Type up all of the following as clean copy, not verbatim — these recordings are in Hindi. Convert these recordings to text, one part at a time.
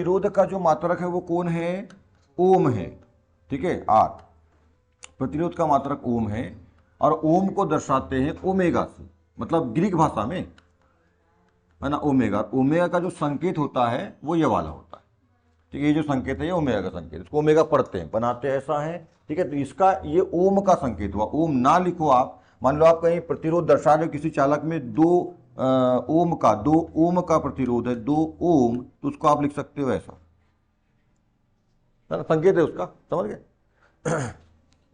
प्रतिरोध का जो मात्रक है वो कौन है, ओम है, ठीक है, आर। प्रतिरोध का मात्रक ओम है और ओम को दर्शाते हैं ओमेगा से, मतलब ग्रीक भाषा में है ना ओमेगा। ओमेगा का जो संकेत होता है वो ये वाला होता है, ठीक है, ये जो संकेत है ये ओमेगा का संकेत, इसको ओमेगा पढ़ते हैं, बनाते ऐसा है, ठीक है। तो इसका ये ओम का संकेत हुआ। ओम ना लिखो आप, मान लो आप कहीं प्रतिरोध दर्शा रहे हो किसी चालक में दो ओम का प्रतिरोध है, 2 ओम, तो उसको आप लिख सकते हो ऐसा, है ना, संकेत है उसका, समझ गए।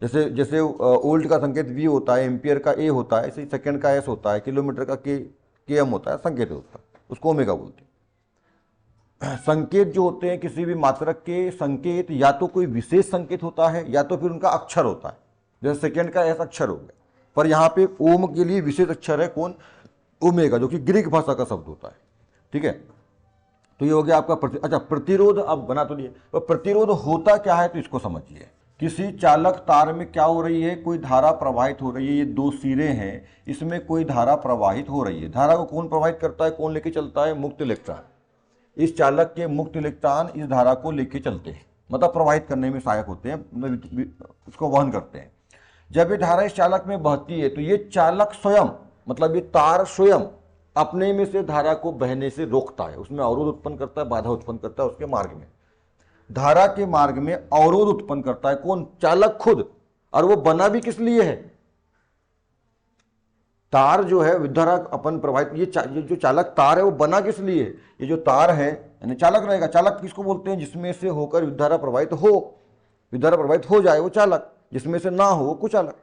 जैसे जैसे वोल्ट का संकेत V होता है, एम्पियर का A होता है, ऐसे सेकंड का S होता है, किलोमीटर का km होता है, संकेत है उसका, उसको ओमेगा बोलते हैं। संकेत जो होते हैं किसी भी मात्रक के संकेत, या तो कोई विशेष संकेत होता है या तो फिर उनका अक्षर होता है। जैसे सेकंड का S अक्षर हो गया, पर यहाँ पे ओम के लिए विशेष अक्षर है कौन, ओमेगा, जो कि ग्रीक भाषा का शब्द होता है, ठीक है। तो ये हो गया आपका अच्छा प्रतिरोध। अब बना तो लिए, तो प्रतिरोध होता क्या है तो इसको समझिए। किसी चालक तार में क्या हो रही है, कोई धारा प्रवाहित हो रही है, ये 2 सिरे हैं, इसमें कोई धारा प्रवाहित हो रही है। धारा को कौन प्रवाहित करता है, कौन लेके चलता है, मुक्त इलेक्ट्रॉन। इस चालक के मुक्त इलेक्ट्रॉन इस धारा को लेके चलते हैं, मतलब प्रवाहित करने में सहायक होते हैं, उसको वहन करते हैं। जब ये धारा इस चालक में बहती है तो ये चालक स्वयं, मतलब ये तार स्वयं अपने में से धारा को बहने से रोकता है, उसमें अवरोध उत्पन्न करता है, बाधा उत्पन्न करता है उसके मार्ग में। धारा के मार्ग में अवरोध उत्पन्न करता है कौन, चालक खुद। और वो बना भी किस लिए है, तार जो है विद्युत धारा अपन प्रवाहित, ये जो चालक तार है वो बना किस लिए है, ये जो तार है यानी चालक रहेगा। चालक किसको बोलते हैं, जिसमें से होकर विद्युत धारा प्रवाहित हो, विद्युत धारा प्रवाहित हो जाए वो चालक, जिसमें से ना हो वो कुचालक,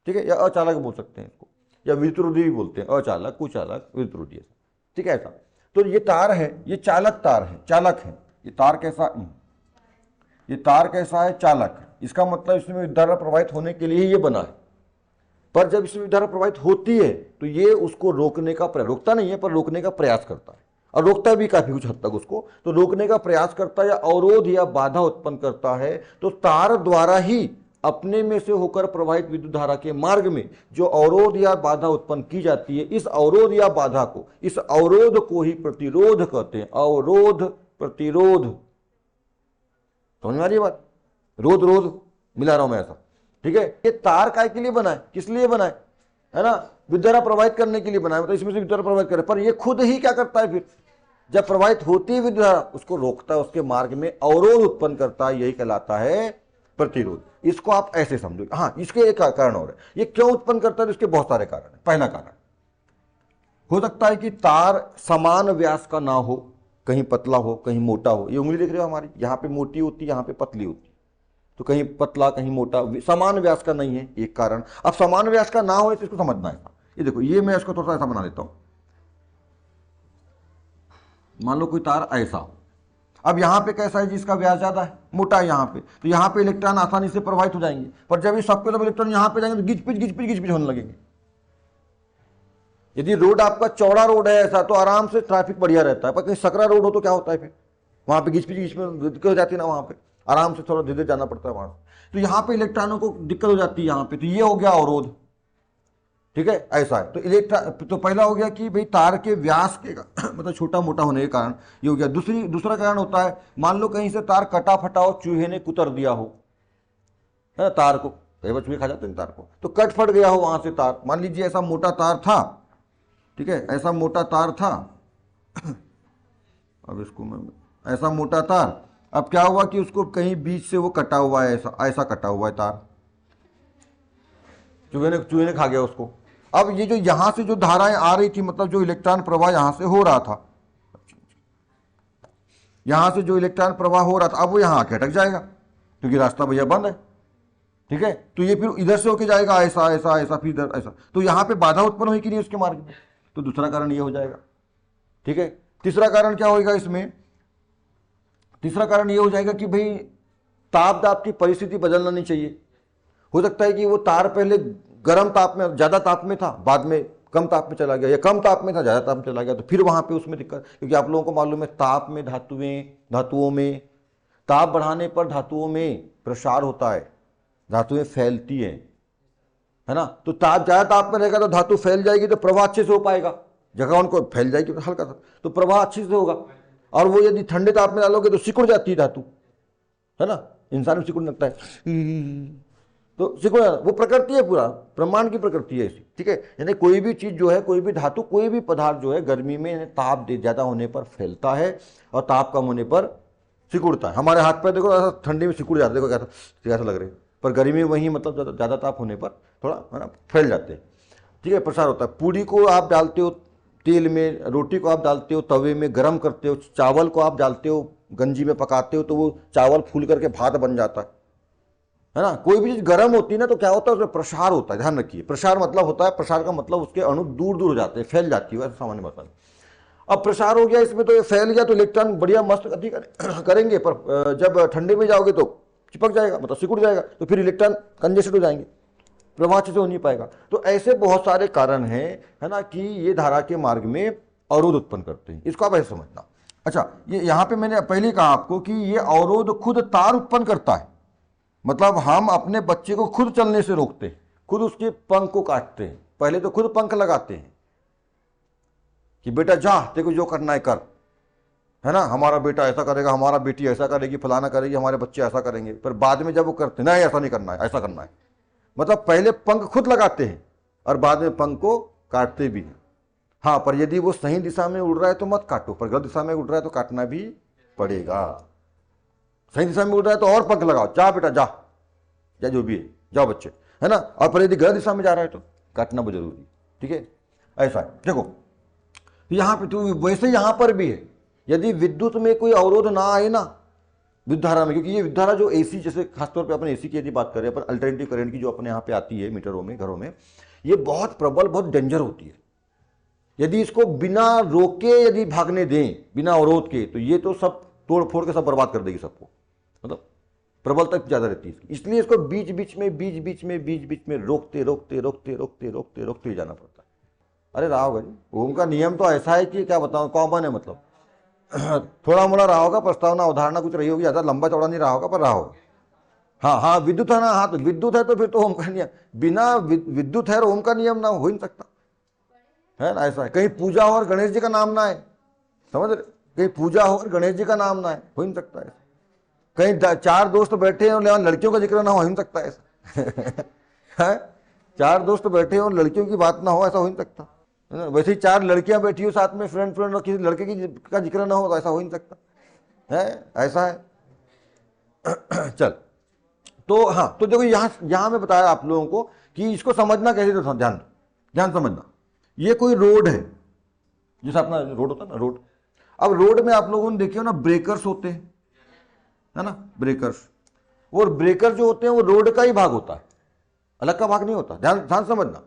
ठीक है, या अचालक बोल सकते हैं इसको, या विद्युतरोधी भी बोलते हैं, अचालक, कुचालक, विद्युतरोधी, ठीक है ऐसा। तो ये तार है, ये चालक तार है, चालक है। ये तार कैसा, ये तार कैसा है, चालक है। इसका मतलब इसमें विद्युत धारा प्रवाहित होने के लिए ही ये बना है। पर जब इसमें विद्युत धारा प्रवाहित होती है तो ये उसको रोकने का प्रयास, रोकता नहीं है पर रोकने का प्रयास करता है, और रोकता भी काफी कुछ हद तक उसको, तो रोकने का प्रयास करता है या अवरोध या बाधा उत्पन्न करता है। तो तार द्वारा ही अपने में से होकर प्रवाहित विद्युत धारा के मार्ग में जो अवरोध या बाधा उत्पन्न की जाती है, इस अवरोध या बाधा को, इस अवरोध को ही प्रतिरोध कहते हैं। अवरोध, प्रतिरोध, समझ में आ रही है बात, रोध रोध मिला रहा हूं मैं ऐसा, ठीक है। ये तार काय के लिए बना है, किस लिए बना है ना, विद्युत धारा प्रवाहित करने के लिए बना है, मतलब इसमें से विद्युत धारा प्रवाहित करे। पर ये खुद ही क्या करता है, फिर जब प्रवाहित होती है विद्युत धारा उसको रोकता है, उसके मार्ग में अवरोध उत्पन्न करता है, यही कहलाता है प्रतिरोध। इसको आप ऐसे समझो। हाँ, इसके एक कारण और है, ये क्यों उत्पन्न करता है, इसके बहुत सारे कारण है। पहला कारण हो सकता है कि तार समान व्यास का ना हो, कहीं पतला हो कहीं मोटा हो। ये उंगली देख रहे हो हमारी, यहाँ पे मोटी होती है यहाँ पे पतली होती है, तो कहीं पतला कहीं मोटा, समान व्यास का नहीं है, एक कारण। अब समान व्यास का ना हो तो इसको समझना है। ये देखो, ये मैं इसको थोड़ा सा ऐसा बना लेता हूं। मान लो कोई तार ऐसा हो, अब यहां पे कैसा है, जिसका व्यास ज्यादा है, मोटा है यहां पे, तो यहां पे इलेक्ट्रॉन आसानी से प्रवाहित हो जाएंगे। पर जब ये सबके सब इलेक्ट्रॉन यहां पे जाएंगे तो गिच पिच होने लगेंगे। यदि रोड आपका चौड़ा रोड है ऐसा तो आराम से ट्रैफिक बढ़िया रहता है, पर कहीं सकरा रोड हो तो क्या होता है, फिर वहां पे गिच पिच में दिक्कत हो जाती है ना, वहां पे आराम से थोड़ा धीरे धीरे जाना पड़ता है वहां से, तो यहाँ पे इलेक्ट्रॉनों को दिक्कत हो जाती है यहाँ पे। तो ये हो गया अवरोध, ठीक है, ऐसा है। तो इलेक्ट्रॉन, तो पहला हो गया कि भाई तार के व्यास के मतलब छोटा मोटा होने के कारण ये हो गया। दूसरा कारण होता है, मान लो कहीं से तार कटा फटा हो, चूहे ने कुतर दिया हो, है ना, तार को, कई बार चूहे खा जाते हैं तार को, तो कट फट गया हो वहां से तार। मान लीजिए ऐसा मोटा तार था, ठीक है, ऐसा मोटा तार था अब इसको मैं, ऐसा मोटा तार, अब क्या हुआ कि उसको कहीं बीच से वो कटा हुआ है, ऐसा कटा हुआ है तार, चूहे ने खा गया उसको। अब ये जो यहां से जो धाराएं आ रही थी, मतलब जो इलेक्ट्रॉन प्रवाह यहां से हो रहा था, यहां से जो इलेक्ट्रॉन प्रवाह हो रहा था, अब वो यहां आके अटक जाएगा क्योंकि रास्ता भैया बंद है, ठीक है। तो ये फिर इधर से होके जाएगा ऐसा ऐसा ऐसा, फिर इधर ऐसा, तो यहां पे बाधा उत्पन्न हुई कि नहीं उसके मार्ग में, तो दूसरा कारण ये हो जाएगा, ठीक है। तीसरा कारण क्या होगा इसमें, तीसरा कारण ये हो जाएगा कि भाई ताप दाप की परिस्थिति बदलना नहीं चाहिए। हो सकता है कि वो तार पहले गर्म ताप में, ज्यादा ताप में था, बाद में कम ताप में चला गया, या कम ताप में था ज्यादा ताप में चला गया, तो फिर वहां पे उसमें दिक्कत। क्योंकि आप लोगों को मालूम है ताप में धातुओं में ताप बढ़ाने पर धातुओं में प्रसार होता है, धातुएं फैलती है ना। तो ताप ज्यादा ताप में रहेगा तो धातु फैल जाएगी, तो प्रवाह अच्छे से हो पाएगा, जगह उनको फैल जाएगी हल्का सा, तो प्रवाह अच्छे से होगा। और वो यदि ठंडे ताप में डालोगे तो सिकुड़ जाती है धातु, है ना, इंसान भी सिकुड़ लगता है, तो सिकुड़, वो प्रकृति है, पूरा ब्रह्मांड की प्रकृति है ऐसी, ठीक है। यानी कोई भी चीज जो है, कोई भी धातु, कोई भी पदार्थ जो है गर्मी में ताप ज्यादा होने पर फैलता है और ताप कम होने पर सिकुड़ता है। हमारे हाथ पर देखो ऐसा ठंडी में सिकुड़ जाते, देखो कैसा लग रहा है, पर गर्मी में वही मतलब ज्यादा ताप होने पर थोड़ा, है ना, फैल जाते हैं, ठीक है, प्रसार होता है। पूरी को आप डालते हो तेल में, रोटी को आप डालते हो तवे में गर्म करते हो, चावल को आप डालते हो गंजी में पकाते हो तो वो चावल फूल करके भात बन जाता है ना। कोई भी चीज गर्म होती है ना तो क्या होता है, उसमें प्रसार होता है, ध्यान रखिए। प्रसार मतलब होता है, प्रसार का मतलब उसके अणु दूर दूर हो जाते हैं, फैल जाती है, सामान्य भाषा में। अब प्रसार हो गया इसमें, तो ये फैल गया तो इलेक्ट्रॉन बढ़िया मस्त गति करेंगे, पर जब ठंडे में जाओगे तो चिपक जाएगा, मतलब सिकुड़ जाएगा, तो फिर इलेक्ट्रॉन कंजेस्टेड हो जाएंगे, प्रवाह अच्छे से हो नहीं पाएगा। तो ऐसे बहुत सारे कारण हैं, है ना, कि ये धारा के मार्ग में अवरोध उत्पन्न करते हैं, इसको आप ऐसे समझना। अच्छा, ये यहाँ पे मैंने पहले कहा आपको कि ये अवरोध खुद तार उत्पन्न करता है, मतलब हम अपने बच्चे को खुद चलने से रोकते हैं, खुद उसके पंख को काटते हैं, पहले तो खुद पंख लगाते हैं कि बेटा जा, तेरे को जो करना है कर, है ना, हमारा बेटा ऐसा करेगा, हमारा बेटी ऐसा करेगी, फलाना करेगी, हमारे बच्चे ऐसा करेंगे। पर बाद में जब वो करते नहीं, ऐसा नहीं करना है, ऐसा करना है, मतलब पहले पंख खुद लगाते हैं और बाद में पंख को काटते भी हैं। हाँ, पर यदि वो सही दिशा में उड़ रहा है तो मत काटो, पर गलत दिशा में उड़ रहा है तो काटना भी पड़ेगा। सही दिशा में उड़ रहा है तो और पंख लगाओ, जा बेटा जा, या जो भी है, जाओ बच्चे, है ना। और पर यदि गलत दिशा में जा रहा है तो काटना बहुत जरूरी, ठीक है, ऐसा है। देखो यहाँ पे तो वैसे यहाँ पर भी है, यदि विद्युत में कोई अवरोध ना आए ना विद्युत धारा में, क्योंकि ये विद्युत धारा जो एसी, जैसे खासतौर पे अपन एसी की यदि बात करें, अपन अल्टरनेटिव करंट की जो अपने यहाँ पे आती है मीटरों में, घरों में, ये बहुत प्रबल, बहुत डेंजर होती है। यदि इसको बिना रोके यदि भागने दें, बिना अवरोध के, तो ये तो सब तोड़ फोड़ के सब बर्बाद कर देगी सबको, मतलब प्रबल तक ज्यादा रहती है। इसलिए इसको बीच बीच में रोकते रोकते रोकते रोकते रोकते रोकते जाना पड़ता है। अरे रहा होगा जी, ओम का नियम तो ऐसा है कि क्या बताऊं, कॉमन है, मतलब थोड़ा मोड़ा रहा होगा, प्रस्तावना उदाहरण कुछ रही होगी, ज्यादा लंबा चौड़ा नहीं रहा होगा, पर रहा होगा। हाँ हाँ, विद्युत है ना, हाँ तो विद्युत है तो फिर तो ओम का नियम, बिना विद्युत है और ओम का नियम ना हो ही नहीं सकता, है ना। ऐसा है, कहीं पूजा हो और गणेश जी का नाम ना है, समझ रहे, कहीं पूजा हो और गणेश जी का नाम ना है, हो ही नहीं सकता है। कहीं चार दोस्त बैठे हैं और लड़कियों का जिक्र ना हो ही नहीं सकता ऐसा चार दोस्त बैठे हो और लड़कियों की बात ना हो, ऐसा हो नहीं सकता, है ना। वैसे ही चार लड़कियां बैठी हो साथ में, फ्रेंड और किसी लड़के का जिक्र ना हो, तो ऐसा हो ही नहीं सकता है, ऐसा है। चल, तो हाँ, तो देखो यहाँ मैं बताया आप लोगों को कि इसको समझना कैसे, तो ध्यान समझना। ये कोई रोड है, जैसे अपना रोड होता है ना, रोड। अब रोड में आप लोगों ने देखे हो ना, ब्रेकर्स होते हैं, है ना, ब्रेकर्स। और ब्रेकर जो होते हैं वो रोड का ही भाग होता है, अलग का भाग नहीं होता, ध्यान समझना।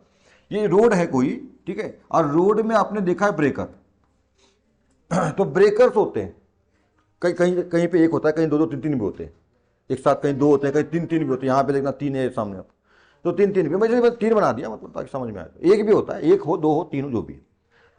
ये रोड है कोई, ठीक है, और रोड में आपने देखा है ब्रेकर, तो ब्रेकर्स होते हैं, कहीं पे एक होता है, कहीं दो तीन भी होते हैं एक साथ, कहीं दो होते हैं, कहीं तीन भी होते हैं। यहाँ पे देखना तीन है सामने आप, तो तीन भी, मैं तीन बना दिया, मतलब ताकि समझ में आए। एक भी होता है, एक हो, दो हो, तीन हो, जो भी है।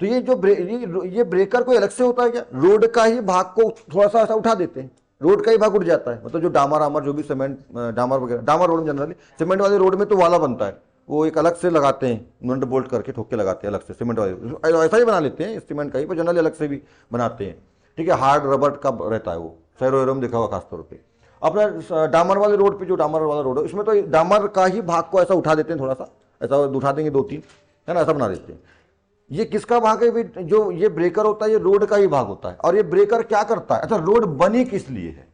तो ये जो ये ब्रेकर कोई अलग से होता है क्या, रोड का ही भाग को थोड़ा सा ऐसा उठा देते हैं, रोड का ही भाग उठ जाता है। मतलब जो डामर जो भी सीमेंट, डामर वगैरह, डामर रोड में जनरली, सीमेंट वाले रोड में तो वाला बनता है, वो एक अलग से लगाते हैं, नट बोल्ट करके ठोक के लगाते हैं अलग से, सीमेंट वाले ऐसा ही बना लेते हैं सीमेंट का ही, पर जनरली अलग से भी बनाते हैं, ठीक है। हार्ड रबर का रहता है वो, सैरो एरो में देखा हुआ खासतौर पर। अपना डामर वाले रोड पे, जो डामर वाला रोड है उसमें तो डामर का ही भाग को ऐसा उठा देते हैं, थोड़ा सा ऐसा उठा देंगे, दो तीन, है ना, ऐसा बना देते हैं। ये किसका भाग है, जो ये ब्रेकर होता है, ये रोड का ही भाग होता है। और ये ब्रेकर क्या करता है, अच्छा रोड बनी किस लिए है,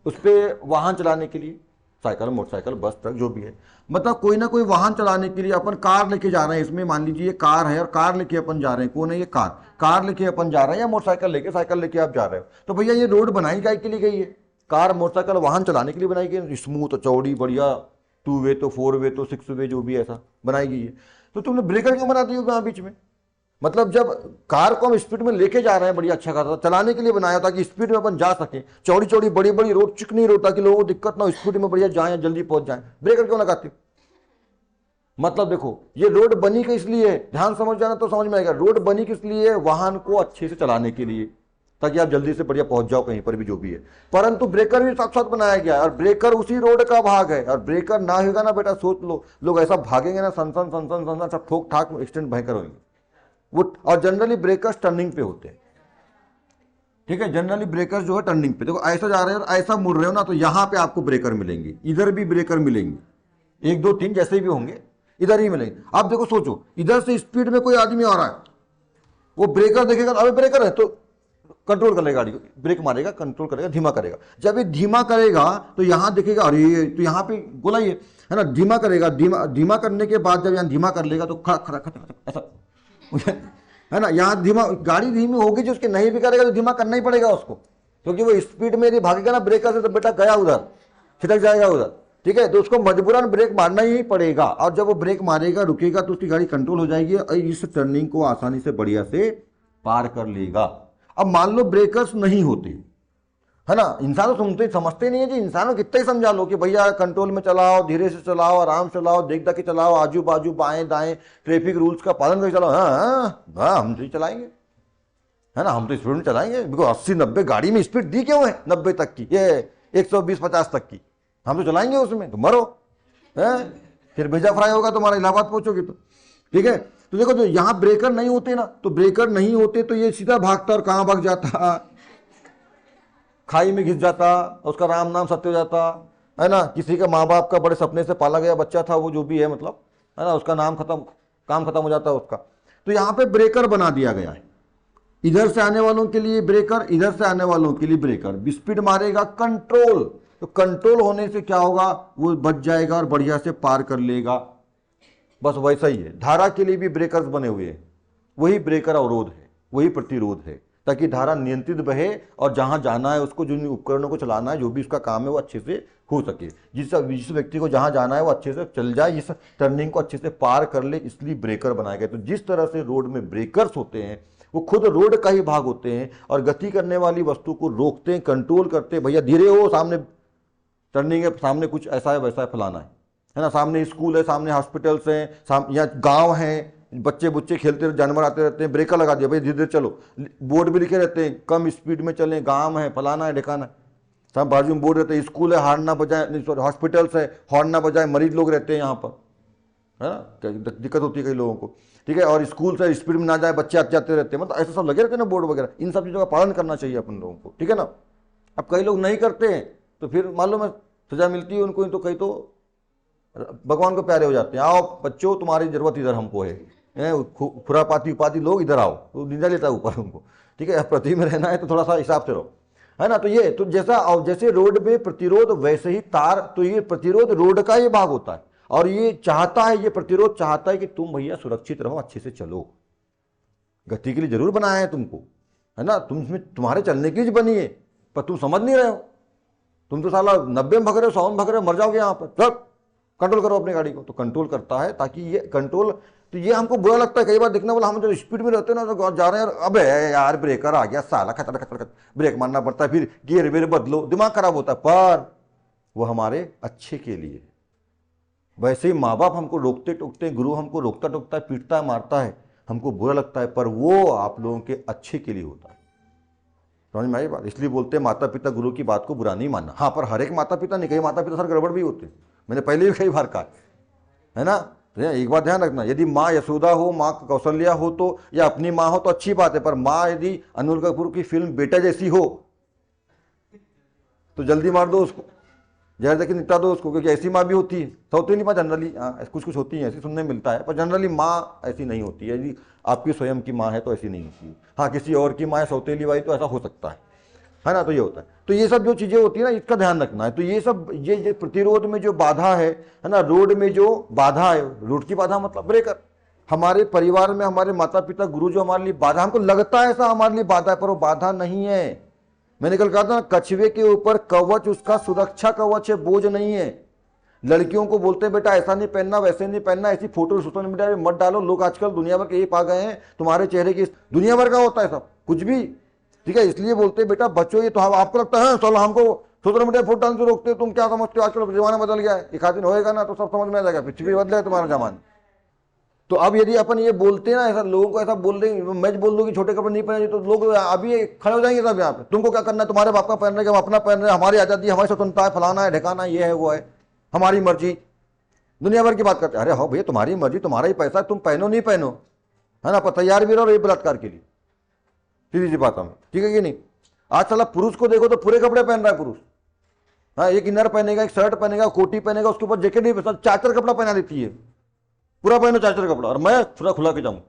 उस पर वाहन चलाने के लिए, साइकिल, मोटरसाइकिल, बस, ट्रक, जो भी है, मतलब कोई ना कोई वाहन चलाने के लिए। अपन कार लेके जा रहे हैं, इसमें मान लीजिए ये कार है और कार लेके अपन जा रहे हैं, कौन है ये, कार लेके अपन जा रहे हैं, या मोटरसाइकिल लेके, साइकिल लेके आप जा रहे हो, तो भैया ये रोड बनाई काय के लिए गई है, कार मोटरसाइकिल वाहन चलाने के लिए बनाई गई, स्मूथ चौड़ी बढ़िया, 2 वे तो 4 वे तो 6 वे, जो भी ऐसा बनाई गई है। तो तुमने ब्रेकर क्यों बना दी वहां बीच में, मतलब जब कार को हम स्पीड में लेके जा रहे हैं, बढ़िया अच्छा खासा चलाने के लिए बनाया, ताकि स्पीड में अपन जा सके, चौड़ी चौड़ी बड़ी बड़ी रोड, चिकनी रोड, ताकि लोगों को दिक्कत ना हो, स्पीड में बढ़िया जाए, जल्दी पहुंच जाए, ब्रेकर क्यों लगाते हो। मतलब देखो, ये रोड बनी किस लिए है, ध्यान समझ जाना तो समझ में आएगा। रोड बनी किस लिए है, वाहन को अच्छे से चलाने के लिए, ताकि आप जल्दी से बढ़िया पहुंच जाओ कहीं पर भी, जो भी है। परंतु ब्रेकर भी साथ साथ बनाया गया है, और ब्रेकर उसी रोड का भाग है। और ब्रेकर ना होगा ना बेटा, सोच लो, लोग ऐसा भागेंगे ना, सन सब ठोक ठाक एक्सीडेंट भयंकर होंगे वो। और जनरली ब्रेकर्स टर्निंग पे होते हैं, ठीक है। जनरली ब्रेकर जो है टर्निंग पे, देखो ऐसा जा रहे हो और ऐसा मुड़ रहे हो ना, तो यहां पे आपको ब्रेकर मिलेंगे, इधर भी ब्रेकर मिलेंगे, 1 2 3 जैसे भी होंगे इधर ही मिलेंगे। आप देखो सोचो, इधर से स्पीड में कोई आदमी आ रहा है, वो ब्रेकर देखेगा, अबे ब्रेकर है तो कंट्रोल कर लेगा गाड़ी को, ब्रेक मारेगा, कंट्रोल करेगा, धीमा करेगा। जब ये धीमा करेगा तो यहां देखेगा अरे तो यहां पे गोला ये है ना, धीमा करेगा, धीमा करने के बाद जब यहां धीमा कर लेगा तो खड़ा खड़ा खड़ा ऐसा है ना, यहाँ धीमा, गाड़ी धीमी होगी जो उसके नहीं भी करेगा तो धीमा करना ही पड़ेगा उसको, क्योंकि वो स्पीड में यदि भागेगा ना ब्रेकर से तो बेटा गया उधर, छिटक जाएगा उधर, ठीक है। तो उसको मजबूरन ब्रेक मारना ही पड़ेगा, और जब वो ब्रेक मारेगा रुकेगा तो उसकी गाड़ी कंट्रोल हो जाएगी और इस टर्निंग को आसानी से बढ़िया से पार कर लेगा। अब मान लो ब्रेकर्स नहीं होते, है ना, इंसान तो सुनते समझते नहीं है जी, इंसानों को कितना ही समझा लो कि भैया कंट्रोल में चलाओ, धीरे से चलाओ, आराम से चलाओ, देख देख के चलाओ, आजू बाजू बाएं दाएं ट्रैफिक रूल्स का पालन करके चलाओ। हाँ हम तो ही चलाएंगे, है ना, हम तो स्पीड में चलाएंगे, बिकॉज 80-90 गाड़ी में स्पीड दी क्यों है 90 तक की, ये 120-50 तक की, हम तो चलाएंगे उसमें, तो मरो है, फिर भेजा फ्राई होगा तुम्हारा, इलाहाबाद पहुंचोगे तो, ठीक है। तो देखो, जो यहाँ ब्रेकर नहीं होते ना, तो ब्रेकर नहीं होते तो ये सीधा भागता और कहाँ भाग जाता, खाई में घिस जाता, उसका राम नाम सत्य हो जाता, है ना, किसी का माँ बाप का बड़े सपने से पाला गया बच्चा था वो, जो भी है मतलब, है ना, उसका नाम खत्म, काम खत्म हो जाता है उसका। तो यहाँ पे ब्रेकर बना दिया गया है, इधर से आने वालों के लिए ब्रेकर, इधर से आने वालों के लिए ब्रेकर। स्पीड मारेगा कंट्रोल, तो कंट्रोल होने से क्या होगा, वो बच जाएगा और बढ़िया से पार कर लेगा। बस वैसा ही है, धारा के लिए भी ब्रेकर्स बने हुए हैं, वही ब्रेकर अवरोध है, वही प्रतिरोध है, ताकि धारा नियंत्रित बहे और जहां जाना है उसको, जिन उपकरणों को चलाना है, जो भी उसका काम है वो अच्छे से हो सके, जिस व्यक्ति को जहां जाना है वो अच्छे से चल जाए, इस टर्निंग को अच्छे से पार कर ले, इसलिए ब्रेकर बनाए गए। तो जिस तरह से रोड में ब्रेकर्स होते हैं वो खुद रोड का ही भाग होते हैं और गति करने वाली वस्तु को रोकते हैं, कंट्रोल करते हैं, भैया धीरे हो, सामने टर्निंग है, सामने कुछ ऐसा है वैसा है, फलाना है ना, सामने स्कूल है, सामने हॉस्पिटल्स हैं, या गाँव हैं, बच्चे बुच्चे खेलते रहते, जानवर आते रहते हैं, ब्रेकर लगा दिया भाई धीरे धीरे चलो, बोर्ड भी लिखे रहते हैं कम स्पीड में चलें, गांव है, फलाना है, ढिकाना है, सब बाजू में बोर्ड रहते हैं, स्कूल है हॉर्न ना बजाए, हॉस्पिटल्स है हॉर्न ना बजाए, मरीज लोग रहते हैं यहाँ पर, है ना, दिक्कत होती है कई लोगों को, ठीक है। और स्कूल से स्पीड में ना जाए, बच्चे आते जाते रहते हैं, मतलब ऐसा सब लगे रहते हैं ना बोर्ड वगैरह, इन सब चीज़ों का पालन करना चाहिए अपन लोगों को, ठीक है ना। अब कई लोग नहीं करते हैं तो फिर मालूम है सजा मिलती है उनको, तो कई तो भगवान को प्यारे हो जाते हैं, आओ बच्चों तुम्हारी जरूरत इधर हमको है, खुरापाती उपाधि लोग इधर आओ, तो निंदा लेता है ऊपर उनको, ठीक है। पृथ्वी में रहना है तो थोड़ा सा हिसाब से रहो, है ना। तो ये तो जैसे रोड में प्रतिरोध वैसे ही तार, तो ये प्रतिरोध रोड का ही भाग होता है, और ये चाहता है, ये प्रतिरोध चाहता है कि तुम भैया सुरक्षित रहो, अच्छे से चलो, गति के लिए जरूर बनाया है तुमको, है ना, तुम तुम्हारे चलने की बनी है, पर तुम समझ नहीं रहे हो, तुम तो साला 90 में भग रहे हो, 100 में भग रहे हो, मर जाओगे यहाँ पर। सब कंट्रोल करो अपनी गाड़ी को, तो कंट्रोल करता है, ताकि ये कंट्रोल, तो ये हमको बुरा लगता है कई बार देखने वाला, हम जब स्पीड में रहते हैं ना तो जा रहे हैं, अबे यार ब्रेकर आ गया साला, खतर खतर खतर, ब्रेक मारना पड़ता है, फिर गियर वेयर बदलो, दिमाग खराब होता है, पर वो हमारे अच्छे के लिए। वैसे ही माँ बाप हमको रोकते टोकते, गुरु हमको रोकता टोकता है, पीटता है, मारता है, हमको बुरा लगता है, पर वो आप लोगों के अच्छे के लिए होता है, समझ में आई बात। इसलिए बोलते हैं माता पिता गुरु की बात को बुरा नहीं मानना। हाँ, पर हर एक माता पिता नहीं, कई माता पिता सर गड़बड़ भी होते हैं, मैंने पहले भी कई बार कहा है ना। तो एक बात ध्यान रखना, यदि माँ यशोदा हो, माँ कौशल्या हो, तो या अपनी माँ हो तो अच्छी बात है, पर माँ यदि अनिल कपूर की फिल्म बेटा जैसी हो तो जल्दी मार दो उसको, जहर देके निपटा दो उसको, क्योंकि ऐसी माँ भी होती है, सौतेली माँ जनरली कुछ कुछ होती है ऐसी, सुनने में मिलता है, पर जनरली माँ ऐसी नहीं होती है। यदि आपकी स्वयं की माँ है तो ऐसी नहीं होती है, हाँ किसी और की माँ है सौतेली वाली तो ऐसा हो सकता है ना। तो ये होता है, तो ये सब जो चीज़ें होती है ना, इसका ध्यान रखना है। तो ये सब ये प्रतिरोध में जो बाधा है ना, रोड में जो बाधा है, रोड की बाधा मतलब ब्रेकर, हमारे परिवार में हमारे माता पिता गुरु जो हमारे लिए बाधा, हमको लगता है ऐसा हमारे लिए बाधा है, पर वो बाधा नहीं है। मैंने कल कहा था ना, कछुए के ऊपर कवच उसका सुरक्षा कवच है, बोझ नहीं है। लड़कियों को बोलते हैं बेटा ऐसा नहीं पहनना, वैसे नहीं पहनना, ऐसी फोटो सोशल मीडिया में मत डालो, लोग आजकल दुनिया भर के ये पा गए हैं, तुम्हारे चेहरे की दुनिया भर का होता है सब कुछ भी, ठीक है। इसलिए बोलते हैं बेटा बच्चों, ये तो आपको लगता है चलो हमको सोशल मीडिया फोटो डालने से रोकते हो, तुम क्या समझते हो, आजकल जमाना बदल गया है, एक आध दिन होएगा ना तो सब समझ में आ जाएगा, पृथ्वी बदला है तुम्हारा जमाना। तो अब यदि अपन ये बोलते हैं ना, ऐसा लोगों को ऐसा बोल देंगे, मैं बोल दूँ कि छोटे कपड़े नहीं पहने, तो लोग अभी खड़े हो जाएंगे सब यहाँ पे, तुमको क्या करना है, तुम्हारे बाप का पहन रहे, हम अपना पहन रहे, हमारी आज़ादी, हमारी स्वतंत्रता है, फलाना है ढिकाना, ये है वो है, हमारी मर्जी, दुनिया भर की बात करते हैं। अरे हो भैया तुम्हारी मर्जी, तुम्हारा ही पैसा, तुम पहनो नहीं पहनो, है ना, पर तैयार भी रहो ये बलात्कार के लिए, सीधी सी बात हमें, ठीक है कि नहीं। आज साला पुरुष को देखो तो पूरे कपड़े पहन रहा है पुरुष। हाँ, एक इनर पहनेगा, एक शर्ट पहनेगा, कोटी पहनेगा, उसके ऊपर जैकेट नहीं पहनता, चादर कपड़ा पहना देती है, पूरा पहनो चादर कपड़ा, और मैं पूरा खुला के जाऊं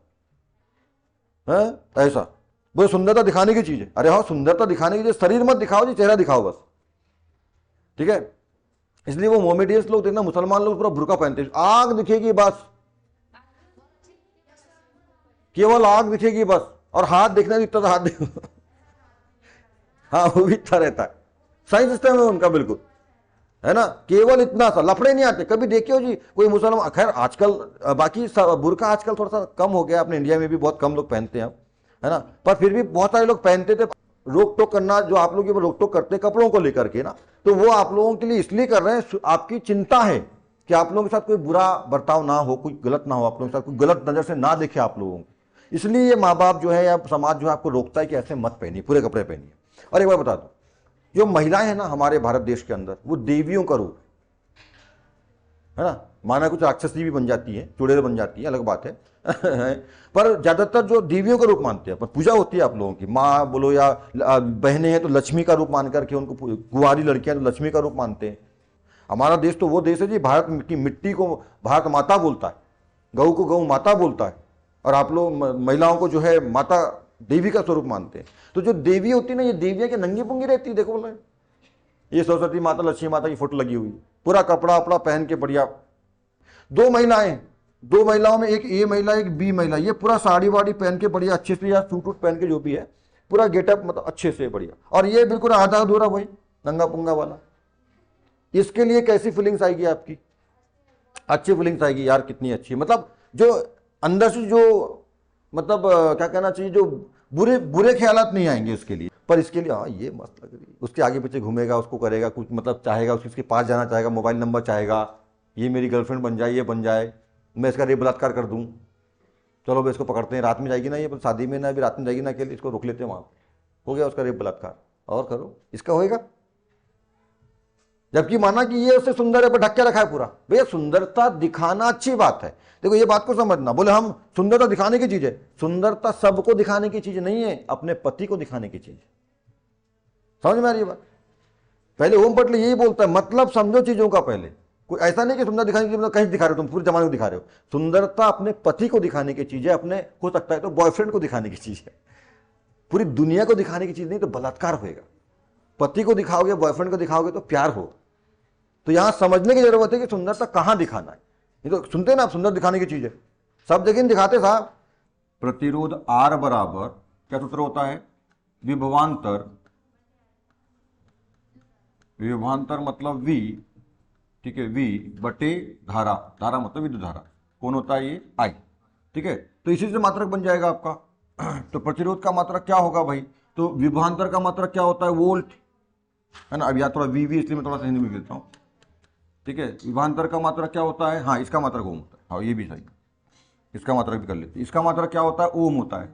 ऐसा। वो सुंदरता दिखाने की चीज है। अरे हाँ, सुंदरता दिखाने की चीज, शरीर मत दिखाओ जी, चेहरा दिखाओ बस, ठीक है। इसलिए वो मोमेडियंस लोग देखना, मुसलमान लोग पूरा बुर्का पहनते हैं, आग दिखेगी बस, केवल आग दिखेगी बस, और हाथ देखना दिखता था, हाथ देखो हाँ, वो भी इतना रहता है, सही सिस्टम है उनका बिल्कुल, है ना। केवल इतना सा, लफड़े नहीं आते। कभी देखे हो जी कोई मुसलमान, खैर आजकल बाकी बुर्का आजकल थोड़ा सा कम हो गया, अपने इंडिया में भी बहुत कम लोग पहनते हैं, है ना, पर फिर भी बहुत सारे लोग पहनते थे। रोक टोक करना, जो आप लोग रोक टोक करते हैं कपड़ों को लेकर के ना, तो वो आप लोगों के लिए इसलिए कर रहे हैं, आपकी चिंता है कि आप लोगों के साथ कोई बुरा बर्ताव ना हो, कोई गलत ना हो, आप लोगों के साथ कोई गलत नजर से ना देखे आप लोगों को। इसलिए ये माँ बाप जो है या समाज जो है आपको रोकता है कि ऐसे मत पहनिए, पूरे कपड़े पहनिए। और एक बार बता दो, जो महिलाएं हैं ना हमारे भारत देश के अंदर, वो देवियों का रूप है ना। माना कुछ राक्षसी भी बन जाती है, चुड़ैल बन जाती है, अलग बात है पर ज्यादातर जो देवियों का रूप मानते हैं, पर पूजा होती है आप लोगों की, माँ बोलो या बहनें हैं तो लक्ष्मी का रूप मान करके उनको, कुंवारी लड़कियां तो लक्ष्मी का रूप मानते हैं। हमारा देश तो वो देश है जी, भारत की मिट्टी को भारत माता बोलता है, गऊ को गऊ माता बोलता है, और आप लोग महिलाओं को जो है माता देवी का स्वरूप मानते हैं। तो जो देवी होती है ना, ये देवियां के नंगी पुंगी रहती है, देखो बोले ये सरस्वती माता, लक्ष्मी माता की फोटो लगी हुई, पूरा कपड़ा अपड़ा पहन के बढ़िया। दो महिलाओं में, एक ए महिला एक बी महिला, ये पूरा साड़ी वाड़ी पहन के बढ़िया अच्छे से, या सूट वूट पहन के, जो भी है पूरा गेटअप मतलब अच्छे से बढ़िया, और ये बिल्कुल आधा अधूरा वही नंगा पुंगा वाला। इसके लिए कैसी फीलिंग्स आएगी आपकी? अच्छी फीलिंग्स आएगी यार, कितनी अच्छी, मतलब जो अंदर से जो मतलब क्या कहना चाहिए, जो बुरे बुरे ख्यालात नहीं आएंगे उसके लिए। पर इसके लिए हाँ ये मस्त लग रही है, उसके आगे पीछे घूमेगा, उसको करेगा कुछ, मतलब चाहेगा उसके पास जाना चाहेगा, मोबाइल नंबर चाहेगा, ये मेरी गर्लफ्रेंड बन जाए, ये बन जाए, मैं इसका रेप बलात्कार कर दूं, चलो भाई इसको पकड़ते हैं, रात में जाएगी ना, ये शादी में ना, अभी रात में जाएगी ना अकेले, इसको रोक लेते हैं वहां, हो गया उसका रेप बलात्कार, और करो, इसका होएगा। जबकि माना कि ये उससे सुंदर है पर ढक के रखा है पूरा। भैया सुंदरता दिखाना अच्छी बात है, देखो ये बात को समझना। बोले हम सुंदरता दिखाने की चीज है, सुंदरता सबको दिखाने की चीज नहीं है, अपने पति को दिखाने की चीज है। समझ में आ रही है बात? पहले ओम पटले यही बोलता है, मतलब समझो चीजों का पहले। कोई ऐसा नहीं कि सुंदर दिखाने की मतलब कहीं दिखा रहे हो, तुम पूरे जमाने को दिखा रहे हो। सुंदरता अपने पति को दिखाने की चीज है, अपने हो सकता है तो बॉयफ्रेंड को दिखाने की चीज है, पूरी दुनिया को दिखाने की चीज नहीं, तो बलात्कार होएगा। पति को दिखाओगे, बॉयफ्रेंड को दिखाओगे तो प्यार हो। तो यहां समझने की जरूरत है कि सुंदरता कहां दिखाना है। ये तो सुनते हैं ना आप, सुंदर दिखाने की चीज है, सब जगह दिखाते साहब। प्रतिरोध आर बराबर क्या सूत्र होता है? विभवांतर, विभवांतर मतलब V, ठीक है, V बटे धारा, धारा मतलब विद्युत धारा, कौन होता है ये? I, ठीक है। तो इसी से मात्रक बन जाएगा आपका। तो प्रतिरोध का मात्रक क्या होगा भाई? तो विभवांतर का मात्रक क्या होता है? वोल्ट, है ना। अब यार थोड़ा वी इसलिए मैं थोड़ा सा हिंदी में लिखता हूँ, ठीक है। विभवांतर का मात्रक क्या होता है? हाँ, इसका मात्रक ओम होता है, हाँ ये भी सही, इसका मात्रक भी कर लेते हैं। इसका मात्रक क्या होता है? ओम होता है,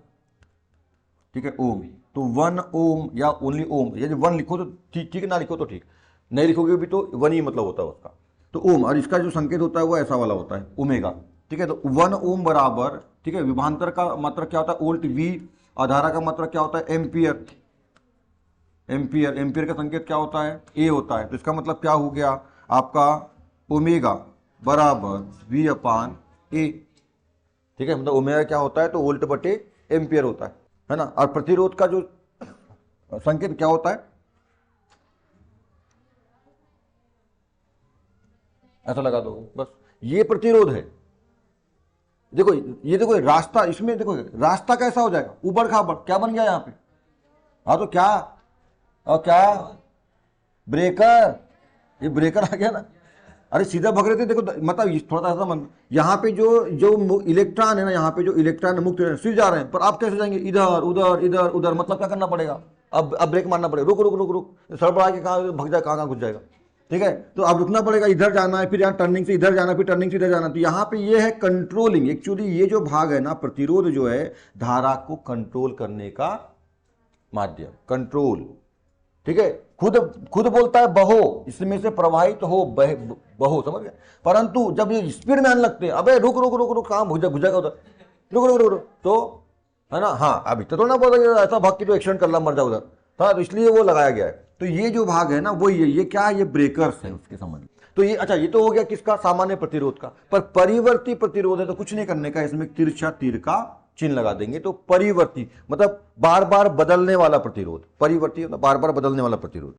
ठीक है, ओम। तो 1 ओम या ओनली ओम, यदि 1 लिखो तो ठीक, ठीक है, ना लिखो तो ठीक, नहीं लिखोगे भी तो 1 ही मतलब होता है उसका, तो ओम। और इसका जो संकेत होता है वो ऐसा वाला होता है, ओमेगा, ठीक है। तो 1 ओम बराबर, ठीक है, विभवांतर का मात्रक क्या होता है? वोल्ट V, और धारा का मात्रक क्या होता है? Ampere, ampere. एम्पियर का संकेत क्या होता है? ए होता है। तो इसका मतलब क्या हो गया आपका? ओमेगा बराबर V अपान ए, ठीक है। मतलब ओमेगा क्या होता है? तो वोल्ट बटे एम्पियर होता है ना। और प्रतिरोध का जो संकेत क्या होता है? ऐसा लगा दो बस, ये प्रतिरोध है। देखो ये, देखो रास्ता, इसमें देखो रास्ता कैसा हो जाएगा? ऊबड़ खाबड़, क्या बन गया यहाँ पे? हाँ तो क्या, और क्या ब्रेकर, ये ब्रेकर आ गया ना। अरे सीधा भग रहे थे, देखो मतलब थोड़ा सा मन, यहाँ पे जो जो इलेक्ट्रॉन है ना, यहाँ पे जो इलेक्ट्रॉन मुक्त सीधे जा रहे हैं, पर आप कैसे जाएंगे? इधर उधर इधर उधर, मतलब क्या करना पड़ेगा? अब ब्रेक मारना पड़ेगा, रुक रुक रुक रुक, सड़बड़ा के कहाँ भग जाए, कहाँ घुस जाएगा, ठीक है। तो अब रुकना पड़ेगा, इधर जाना है, फिर यहाँ टर्निंग से इधर जाना, फिर टर्निंग से इधर जाना। तो यहाँ पे ये है कंट्रोलिंग। एक्चुअली ये जो भाग है ना, प्रतिरोध जो है धारा को कंट्रोल करने का माध्यम, कंट्रोल, ठीक है। खुद बोलता है बहो, इसमें से प्रवाहित हो, बहो, समझ गए। परंतु जब ये स्पीड में आने लगते हैं, अबे रुक रुक रुक रुक, कहाँ भुजाएगा उधर, रुक रुक रुक रुक, तो है ना। हाँ, अभी तो थोड़ा ना बोल ऐसा भाग के तो एक्सीडेंट कर ला, मर जाओ उधर, था, तो इसलिए वो लगाया गया है। तो ये जो भाग है ना वो ये क्या है, ये ब्रेकर्स है उसके संबंध में। तो ये अच्छा, ये तो हो गया किसका, सामान्य प्रतिरोध का। पर परिवर्ती प्रतिरोध है तो कुछ नहीं करने का, इसमें तिरछा तीर का चिन्ह लगा देंगे। तो परिवर्ती मतलब बार बार बदलने वाला प्रतिरोध, परिवर्ती मतलब बार बार बदलने वाला प्रतिरोध।